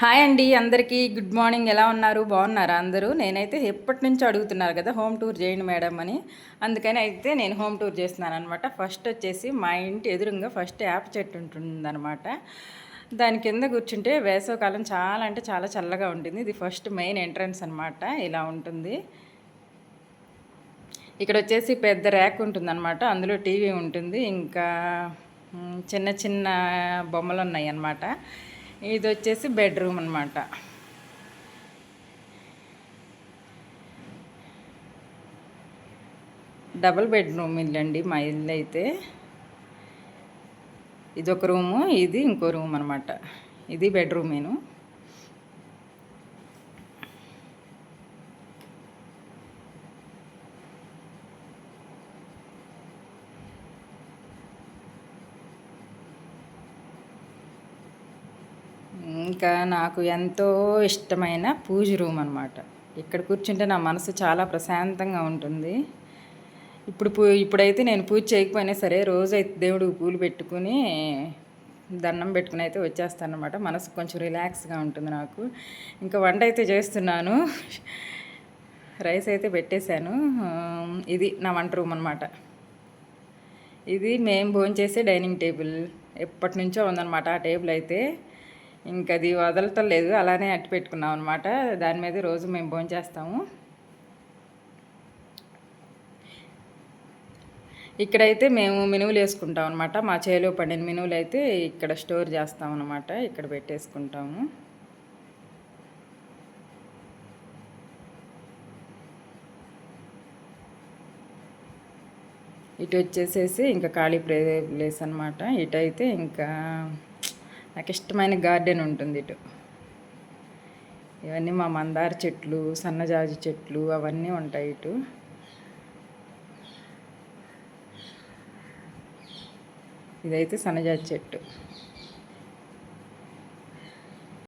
Hi అండి అందరికీ good morning. ఎలా ఉన్నారు? బాగున్నారా అందరూ? నేనైతే ఎప్పటి నుంచో అడుగుతున్నారు కదా హోమ్ టూర్ చేయండి మేడం అని. అందుకని అయితే నేను హోమ్ టూర్ చేస్తున్నాను అనమాట. ఫస్ట్ వచ్చేసి మా ఇంటి ఎదురుగా ఫస్ట్ వేప చెట్టు ఉంటుందన్నమాట. దాని కింద కూర్చుంటే వేసవకాలం చాలా అంటే చాలా చల్లగా ఉంటుంది. ఇది ఫస్ట్ మెయిన్ ఎంట్రన్స్ అనమాట. ఇలా ఉంటుంది. ఇక్కడ వచ్చేసి పెద్ద ర్యాక్ ఉంటుందన్నమాట. అందులో టీవీ ఉంటుంది. ఇంకా చిన్న చిన్న బొమ్మలు ఉన్నాయి అన్నమాట. ఇది వచ్చేసి బెడ్రూమ్ అనమాట. డబుల్ బెడ్రూమ్ ఇల్లు అండి మా ఇల్లు అయితే. ఇది ఒక రూము, ఇది ఇంకో రూమ్ అనమాట. ఇది బెడ్రూమేను. ఇంకా నాకు ఎంతో ఇష్టమైన పూజ రూమ్ అనమాట. ఇక్కడ కూర్చుంటే నా మనసు చాలా ప్రశాంతంగా ఉంటుంది. ఇప్పుడైతే నేను పూజ చేయకపోయినా సరే రోజైతే దేవుడికి పూలు పెట్టుకుని దండం పెట్టుకుని అయితే వచ్చేస్తాను అనమాట. మనసు కొంచెం రిలాక్స్గా ఉంటుంది నాకు. ఇంకా వంట అయితే చేస్తున్నాను. రైస్ అయితే పెట్టేశాను. ఇది నా వంట రూమ్ అనమాట. ఇది మేము భోంచేసే డైనింగ్ టేబుల్. ఎప్పటి నుంచో ఉందన్నమాట ఆ టేబుల్ అయితే. ఇంకా అది వదలటలేదు, అలానే అట్టి పెట్టుకున్నాం అనమాట. దాని మీద రోజు మేము భోంచేస్తాము. ఇక్కడైతే మేము మినువులు వేసుకుంటాం అనమాట. మా చేలో పండిన మినువులు అయితే ఇక్కడ స్టోర్ చేస్తాం అనమాట. ఇక్కడ పెట్టేసుకుంటాము. ఇటు వచ్చేసేసి ఇంకా ఖాళీ ప్లేస్ అనమాట. ఇటైతే ఇంకా నాకు ఇష్టమైన గార్డెన్ ఉంటుంది. ఇటు ఇవన్నీ మా మందార చెట్లు, సన్నజాజి చెట్లు అవన్నీ ఉంటాయి. ఇటు ఇదైతే సన్నజాజి చెట్టు.